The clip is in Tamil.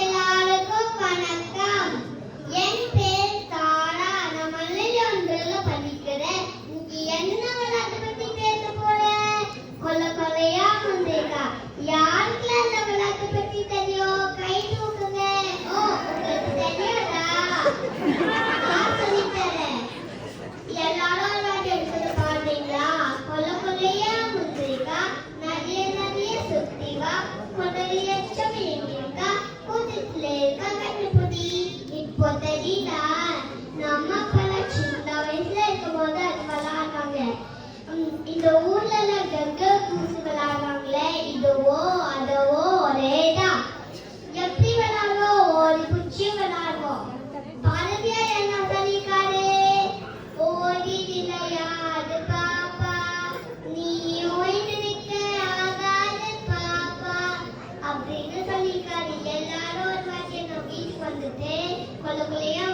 எல்லாருக்கும் வணக்கம். என் பேர் தாரா. நான் மல்லையில ஒன்றுல படிக்கிறேன். இன்னைக்கு என்ன விளையாட்டு பத்தி பேச போறேன்? கொல்லையா வந்திருக்கா. யாருக்கு அந்த விளையாட்டு பத்தி தெரியும்? கை தூக்குங்க. ஓ, உங்களுக்கு தெரியாதா? நான் சொல்லித்தரேன். எல்லாரும் விளையாட்டு எடுத்து பாத்தீங்களா? கொல்லையா வந்திருக்கா. நிறைய சுத்தி வா. இப்போ தெரியுதா? நம்ம பல சின்ன வயசுல இருக்கும் போது அது விளையாடுறாங்க. இந்த ஊர்ல கங்க பூசி விளையாடுறாங்களே, இதுவோ அதவோ ஒரேதான். எப்படி விளையாடுவோம்? ஒரு குச்சி விளையாடுவோம். பாரதியார் என்ன சொல்லிருக்காரு? ஓடி விளையாடு பாப்பா, நீ ஓய்ந்து நிற்க ஆகாது பாப்பா அப்படின்னு சொல்லிருக்காரு. எல்லாரும் ஒரு வாட்டி என்ன வீட்டுக்கு வந்துட்டு கொல்லையா